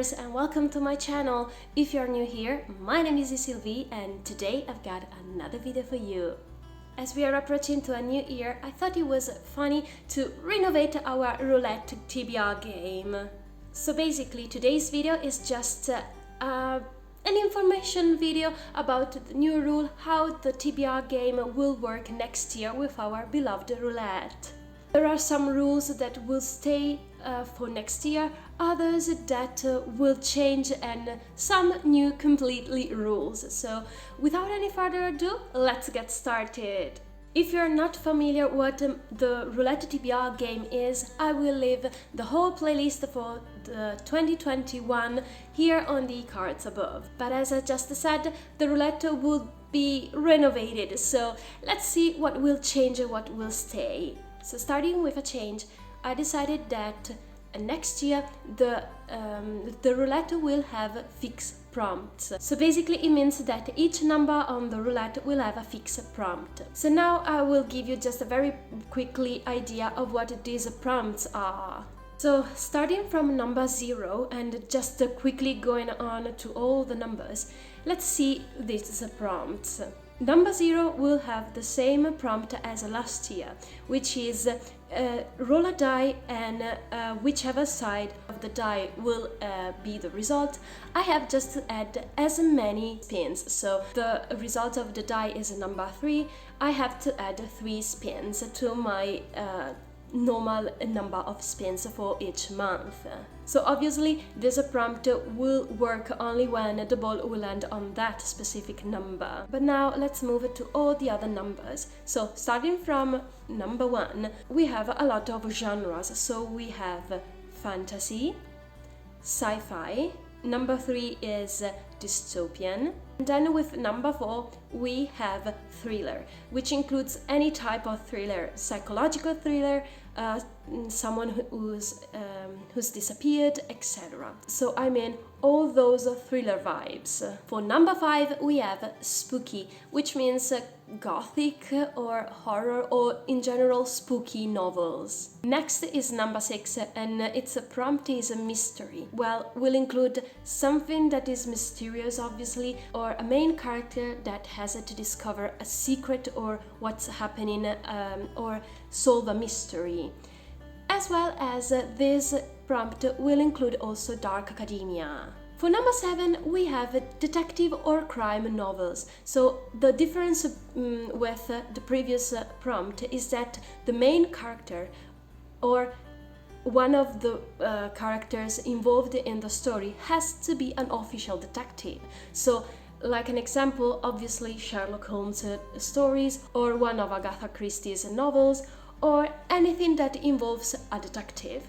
Booktubeers, and welcome to my channel. If you're new here, my name is Sylvie and today I've got another video for you. As we are approaching to a new year, I thought it was funny to renovate our Roulette TBR game. So basically today's video is just an information video about the new rule, how the TBR game will work next year with our beloved roulette. There are some rules that will stay for next year, others that will change, and some new completely rules. So without any further ado, let's get started. If you're not familiar what the Roulette TBR game is, I will leave the whole playlist for the 2021 here on the cards above. But as I just said, the roulette will be renovated, so let's see what will change and what will stay. So starting with a change, I decided that next year the roulette will have fixed prompts. So basically it means that each number on the roulette will have a fixed prompt. So now I will give you just a very quickly idea of what these prompts are. So starting from number 0 and just quickly going on to all the numbers, let's see these prompts. Number 0 will have the same prompt as last year, which is roll a die and whichever side of the die will be the result. I have just to add as many spins, so the result of the die is number 3. I have to add 3 spins to my normal number of spins for each month. So obviously this prompt will work only when the ball will land on that specific number. But now let's move to all the other numbers. So starting from number 1, we have a lot of genres. So we have fantasy, sci-fi, number 3 is dystopian, and then with number 4 we have thriller, which includes any type of thriller, psychological thriller, someone who's disappeared, etc. So I mean all those thriller vibes. For number 5 we have spooky, which means gothic or horror or in general spooky novels. Next is number 6 and its prompt is a mystery. Well, will include something that is mysterious obviously, or a main character that has to discover a secret or what's happening or solve a mystery. As well as this prompt will include also dark academia. For number 7 we have detective or crime novels. So the difference with the previous prompt is that the main character or one of the characters involved in the story has to be an official detective. So like an example, obviously Sherlock Holmes stories or one of Agatha Christie's novels or anything that involves a detective.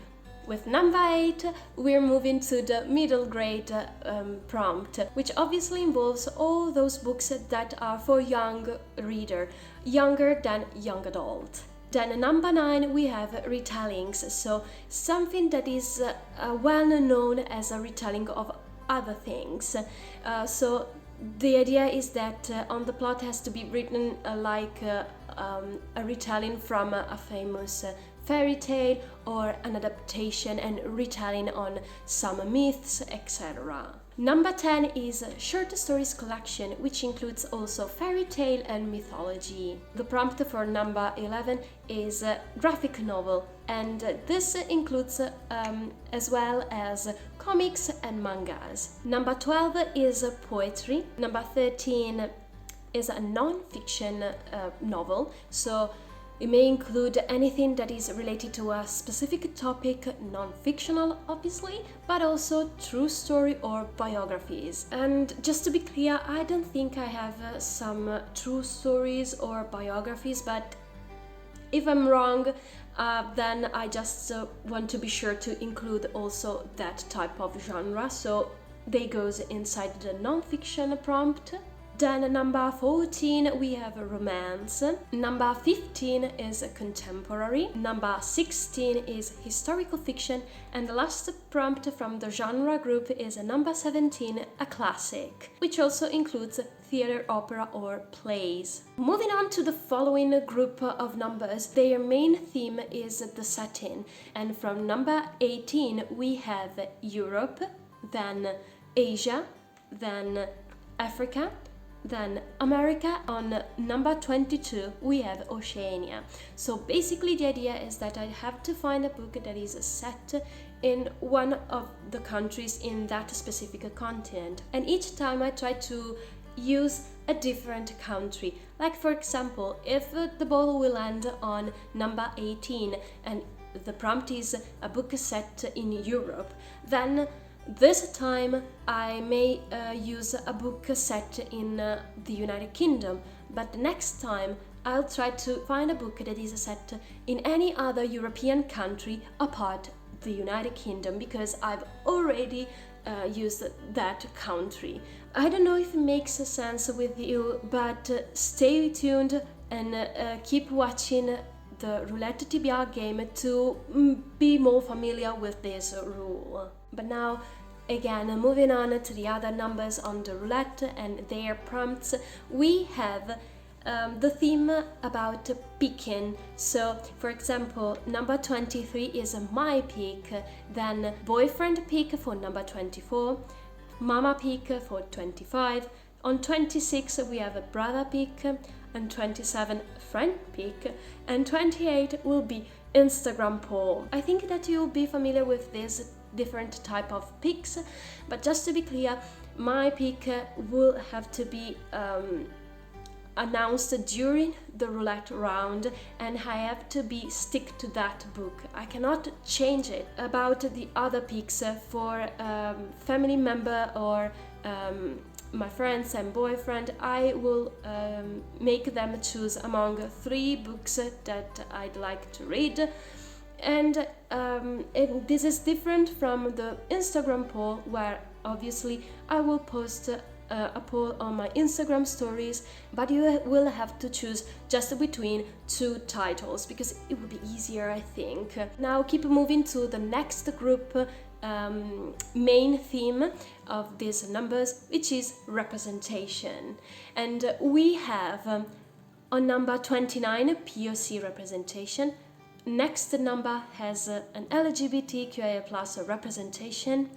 With number 8, we're moving to the middle grade prompt, which obviously involves all those books that are for young reader, younger than young adult. Then number 9, we have retellings, so something that is well known as a retelling of other things. So the idea is that on the plot has to be written like a retelling from a famous fairy tale or an adaptation and retelling on some myths, etc. Number 10 is short stories collection, which includes also fairy tale and mythology. The prompt for number 11 is graphic novel, and this includes as well as comics and mangas. Number 12 is poetry. Number 13 is a non-fiction novel, so it may include anything that is related to a specific topic, non-fictional obviously, but also true story or biographies. And just to be clear, I don't think I have some true stories or biographies, but if I'm wrong, then I just want to be sure to include also that type of genre, so they goes inside the non-fiction prompt. Then number 14 we have romance, number 15 is contemporary, number 16 is historical fiction, and the last prompt from the genre group is number 17, a classic, which also includes theater, opera or plays. Moving on to the following group of numbers, their main theme is the setting, and from number 18 we have Europe, then Asia, then Africa, then America. On number 22 we have Oceania. So basically the idea is that I have to find a book that is set in one of the countries in that specific continent, and each time I try to use a different country. Like for example, if the ball will land on number 18 and the prompt is a book set in Europe, then this time I may use a book set in the United Kingdom, but the next time I'll try to find a book that is set in any other European country apart the United Kingdom, because I've already used that country. I don't know if it makes sense with you, but stay tuned and keep watching the Roulette TBR game to be more familiar with this rule. But now, again, moving on to the other numbers on the roulette and their prompts, we have the theme about picking. So, for example, number 23 is my pick, then boyfriend pick for number 24, mama pick for 25, on 26 we have a brother pick, and 27 friend pick, and 28 will be Instagram poll. I think that you'll be familiar with this different type of picks, but just to be clear, my pick will have to be announced during the roulette round, and I have to stick to that book. I cannot change it. About the other picks for family member or my friends and boyfriend, I will make them choose among 3 books that I'd like to read. And this is different from the Instagram poll, where obviously I will post a poll on my Instagram stories, but you will have to choose just between 2 titles because it would be easier, I think. Now keep moving to the next group main theme of these numbers, which is representation. And we have on number 29 POC representation. Next number has an LGBTQIA plus representation.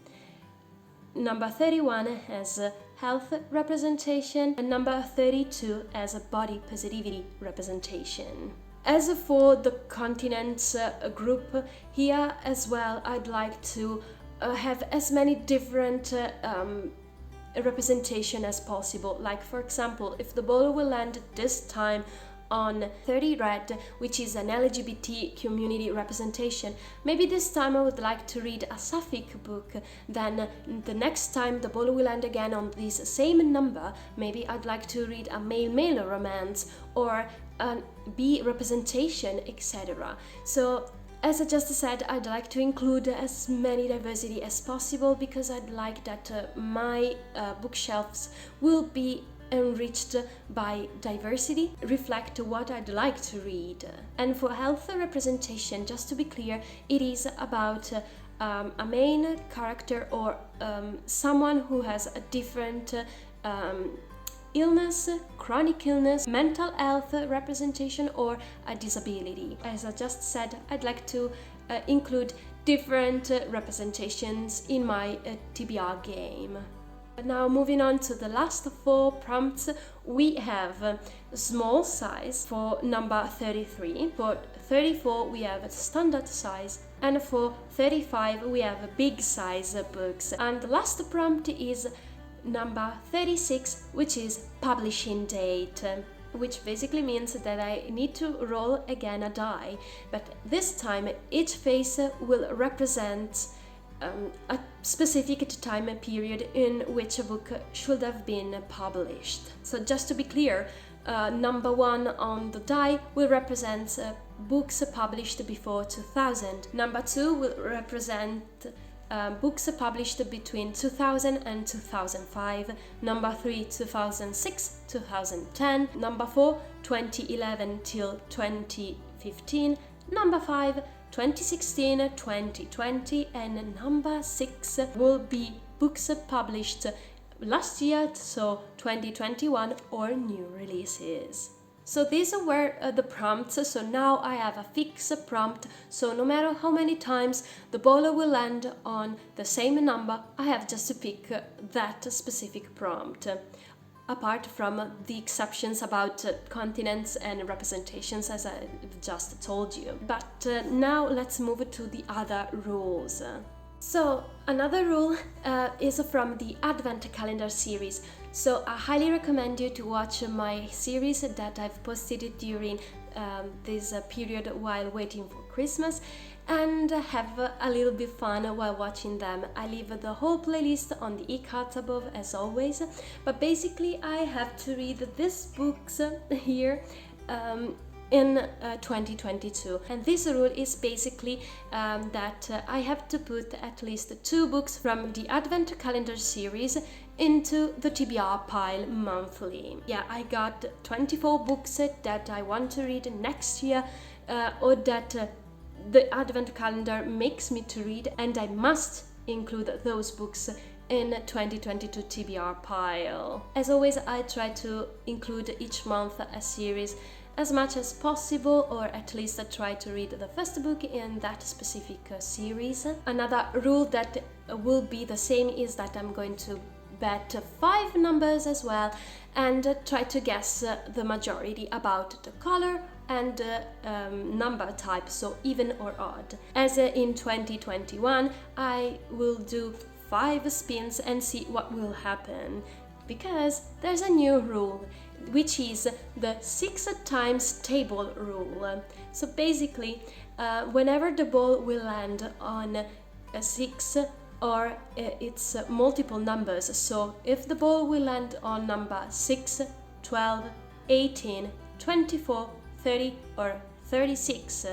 Number 31 has health representation, and number 32 has a body positivity representation. As for the continents group, here as well I'd like to have as many different representation as possible. Like for example, if the ball will land this time on 30 red, which is an LGBT community representation, maybe this time I would like to read a sapphic book. Then the next time the ball will land again on this same number, maybe I'd like to read a male-male romance or a B representation, etc. So as I just said, I'd like to include as many diversity as possible because I'd like that my bookshelves will be enriched by diversity, reflect what I'd like to read. And for health representation, just to be clear, it is about a main character or someone who has a different illness, chronic illness, mental health representation, or a disability. As I just said, I'd like to include different representations in my TBR game. Now moving on to the last 4 prompts, we have small size for number 33, for 34 we have standard size, and for 35 we have big size books. And the last prompt is number 36, which is publishing date, which basically means that I need to roll again a die, but this time each face will represent a specific time period in which a book should have been published. So just to be clear, number 1 on the die will represent books published before 2000. Number 2 will represent books published between 2000 and 2005. Number 3, 2006, 2010. Number 4, 2011 till 2015. Number 5, 2016, 2020, and number 6 will be books published last year, so 2021, or new releases. So these were the prompts, so now I have a fixed prompt, so no matter how many times the ball will land on the same number, I have just to pick that specific prompt. Apart from the exceptions about continents and representations, as I just told you. But now let's move to the other rules. So another rule is from the Advent Calendar series. So I highly recommend you to watch my series that I've posted during this period while waiting for Christmas, and have a little bit fun while watching them. I leave the whole playlist on the e-cards above as always, but basically I have to read these books here in 2022, and this rule is basically that I have to put at least 2 books from the Advent Calendar series into the TBR pile monthly. Yeah, I got 24 books that I want to read next year, or that the Advent Calendar makes me to read, and I must include those books in 2022 TBR pile. As always, I try to include each month a series as much as possible, or at least I try to read the first book in that specific series. Another rule that will be the same is that I'm going to bet 5 numbers as well, and try to guess the majority about the color and number type, so even or odd. As in 2021, I will do 5 spins and see what will happen, because there's a new rule, which is the 6 times table rule. So basically, whenever the ball will land on a 6 or its multiple numbers, so if the ball will land on number 6, 12, 18, 24, 30 or 36,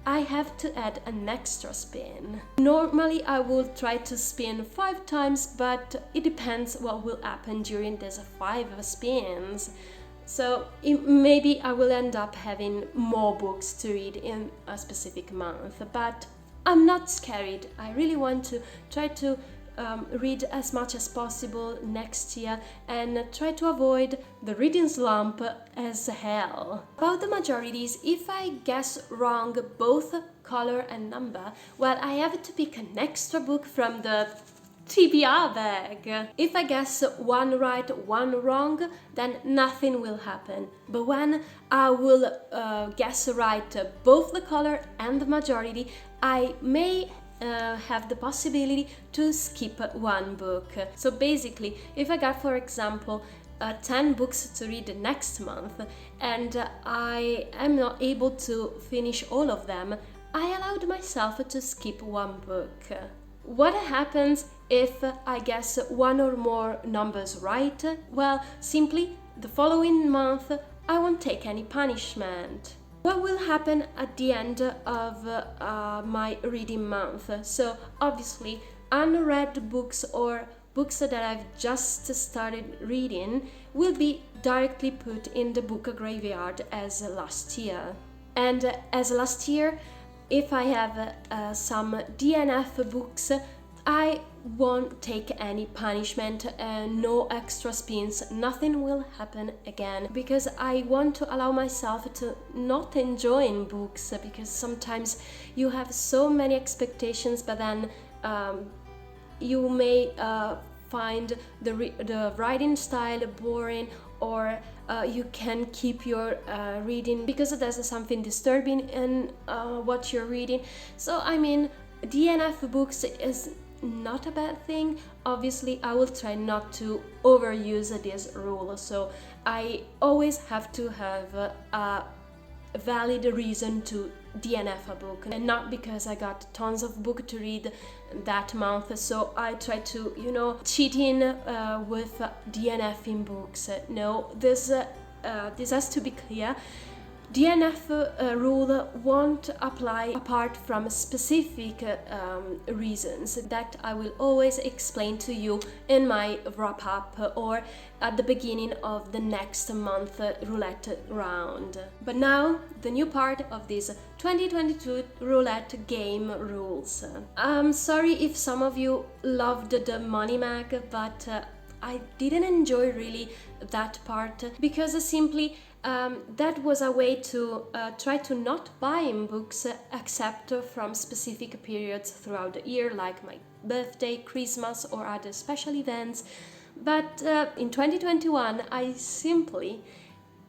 I have to add an extra spin. Normally I will try to spin 5 times, but it depends what will happen during these 5 spins. So maybe I will end up having more books to read in a specific month, but I'm not scared. I really want to try to read as much as possible next year and try to avoid the reading slump as hell. About the majorities, if I guess wrong both color and number, well, I have to pick an extra book from the TBR bag. If I guess one right, one wrong, then nothing will happen. But when I will guess right both the color and the majority, I may have the possibility to skip one book. So basically, if I got, for example, 10 books to read next month and I am not able to finish all of them, I allowed myself to skip one book. What happens if I guess one or more numbers right? Well, simply the following month I won't take any punishment. What will happen at the end of my reading month? So obviously unread books or books that I've just started reading will be directly put in the book graveyard as last year. And as last year, if I have some DNF books, I won't take any punishment, no extra spins, nothing will happen again, because I want to allow myself to not enjoy books, because sometimes you have so many expectations, but then you may find the writing style boring, or you can keep your reading because there's something disturbing in what you're reading. So I mean, DNF books is not a bad thing. Obviously I will try not to overuse this rule, so I always have to have a valid reason to DNF a book, and not because I got tons of book to read that month, so I try to, you know, cheat in with DNFing books. No, this has to be clear. DNF rule won't apply apart from specific reasons that I will always explain to you in my wrap-up or at the beginning of the next month roulette round. But now, the new part of this 2022 roulette game rules. I'm sorry if some of you loved the money mag, but I didn't enjoy really that part, because simply that was a way to try to not buying books except from specific periods throughout the year, like my birthday, Christmas, or other special events. But in 2021, I simply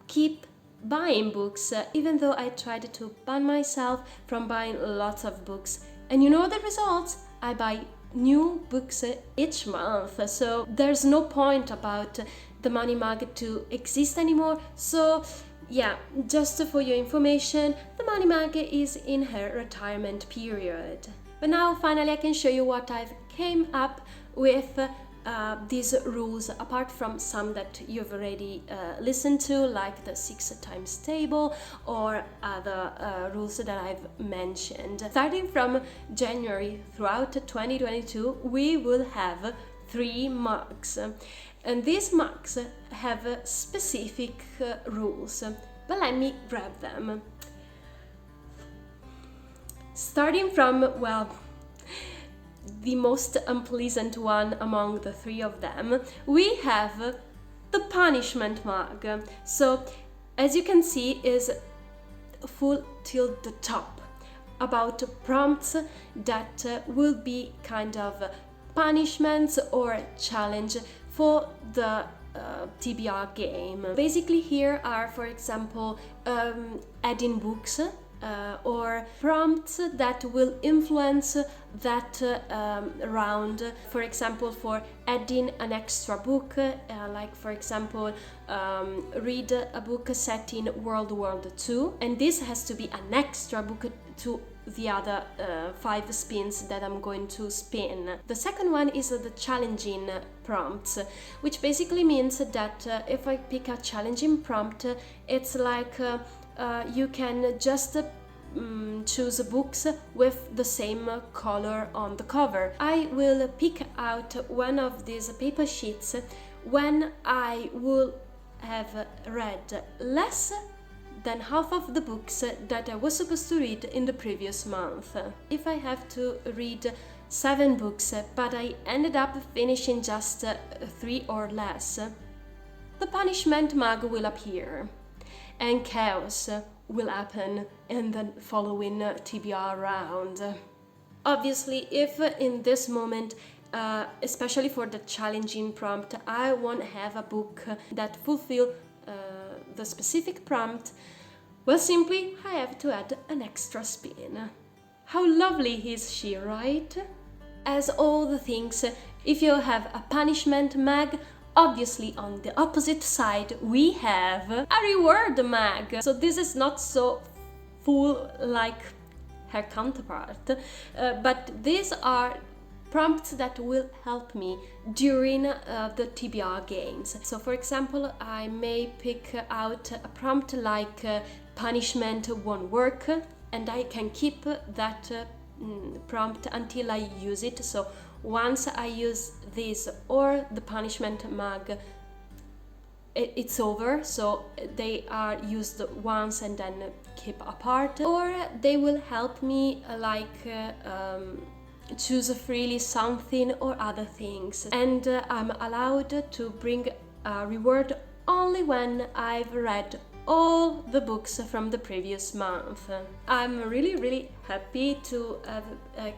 keep buying books, even though I tried to ban myself from buying lots of books. And you know the results? I buy new books each month, so there's no point about the money mug to exist anymore. So yeah, just for your information, the money mug is in her retirement period. But now finally I can show you what I've came up with these rules, apart from some that you've already listened to, like the 6 times table or other rules that I've mentioned. Starting from January throughout 2022, we will have 3 mugs. And these mugs have specific rules, but let me grab them. Starting from, well, the most unpleasant one among the 3 of them, we have the punishment mug. So, as you can see, is full till the top about prompts that will be kind of punishments or challenge for the TBR game. Basically here are, for example, adding books or prompts that will influence that round. For example, for adding an extra book, like for example, read a book set in World War II, and this has to be an extra book to the other 5 spins that I'm going to spin. The second one is the challenging prompts, which basically means that if I pick a challenging prompt, it's like you can just choose books with the same color on the cover. I will pick out one of these paper sheets when I will have read less than half of the books that I was supposed to read in the previous month. If I have to read 7 books, but I ended up finishing just 3 or less, the punishment mug will appear, and chaos will happen in the following TBR round. Obviously, if in this moment, especially for the challenging prompt, I won't have a book that fulfill the specific prompt, well, simply I have to add an extra spin. How lovely is she, right? As all the things, if you have a punishment mag, obviously on the opposite side we have a reward mag. So this is not so full like her counterpart, but these are prompts that will help me during the TBR games. So for example, I may pick out a prompt like punishment won't work, and I can keep that prompt until I use it. So once I use this or the punishment mug, it's over, so they are used once and then keep apart. Or they will help me choose freely something or other things, and I'm allowed to bring a reward only when I've read all the books from the previous month. I'm really happy to have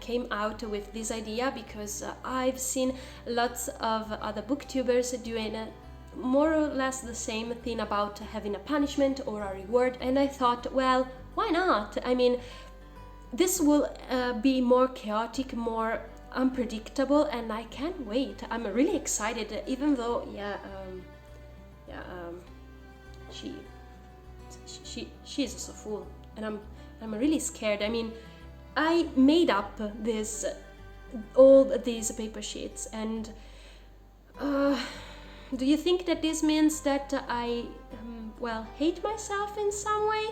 came out with this idea, because I've seen lots of other booktubers doing more or less the same thing about having a punishment or a reward, and I thought, well, why not? I mean, this will be more chaotic, more unpredictable, and I can't wait. I'm really excited, even though, she's so full, and I'm really scared. I mean, I made up all these paper sheets, and do you think that this means that I hate myself in some way?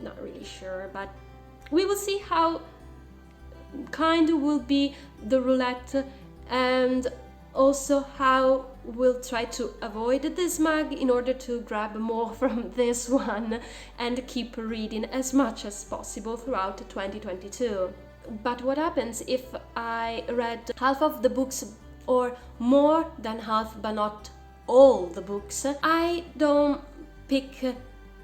Not really sure, but we will see how kind will be the roulette, and also how we'll try to avoid this mug in order to grab more from this one and keep reading as much as possible throughout 2022. But what happens if I read half of the books, or more than half but not all the books? I don't pick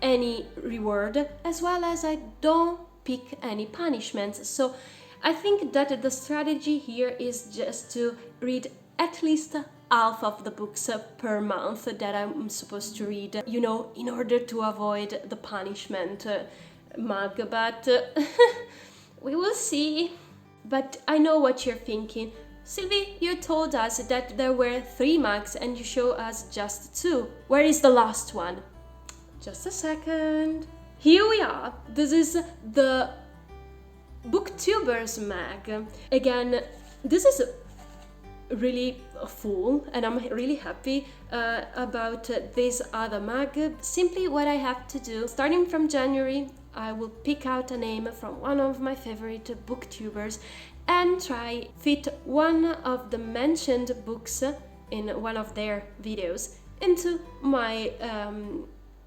any reward, as well as I don't pick any punishments. So I think that the strategy here is just to read at least half of the books per month that I'm supposed to read, you know, in order to avoid the punishment mug, but we will see. But I know what you're thinking. Sylvie, you told us that there were 3 mugs and you show us just 2. Where is the last one? Just a second. Here we are. This is the Booktubers mag. Again, this is really full and I'm really happy about this other mug. Simply what I have to do, starting from January, I will pick out a name from one of my favorite booktubers and try fit one of the mentioned books in one of their videos into my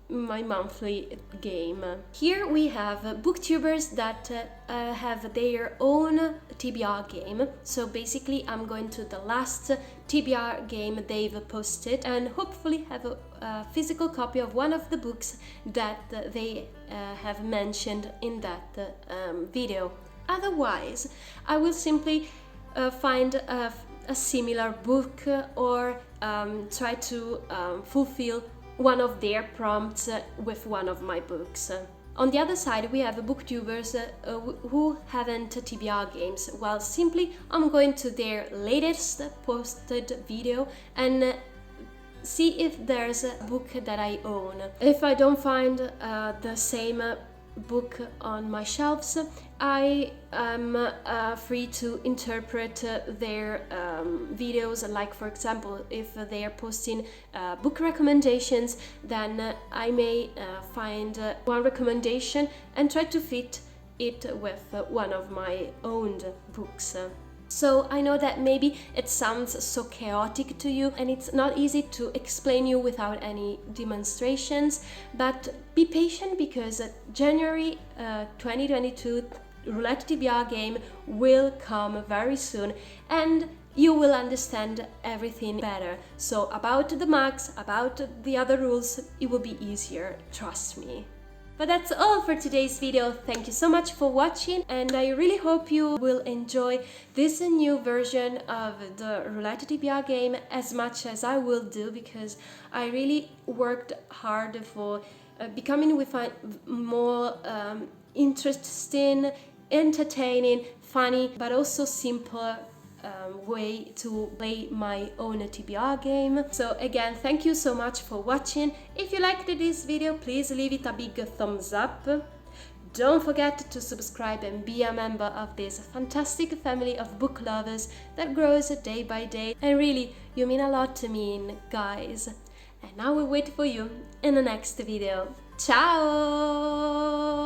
my monthly game. Here we have booktubers that have their own TBR game. So basically I'm going to the last TBR game they've posted and hopefully have a physical copy of one of the books that they have mentioned in that video. Otherwise, I will simply find a similar book or try to fulfill one of their prompts with one of my books. On the other side, we have booktubers who haven't TBR games. Well, simply I'm going to their latest posted video and see if there's a book that I own. If I don't find the same book on my shelves, I am free to interpret their videos. Like, for example, if they are posting book recommendations, then I may find one recommendation and try to fit it with one of my owned books. So I know that maybe it sounds so chaotic to you and it's not easy to explain you without any demonstrations, but be patient because January 2022 Roulette TBR game will come very soon and you will understand everything better. So about the mugs, about the other rules, it will be easier, trust me. But that's all for today's video. Thank you so much for watching and I really hope you will enjoy this new version of the Roulette TBR game as much as I will do, because I really worked hard for becoming with a more interesting, entertaining, funny, but also simple way to play my own TBR game. So again, thank you so much for watching. If you liked this video, please leave it a big thumbs up. Don't forget to subscribe and be a member of this fantastic family of book lovers that grows day by day. And really, you mean a lot to me, guys. And I will wait for you in the next video. Ciao!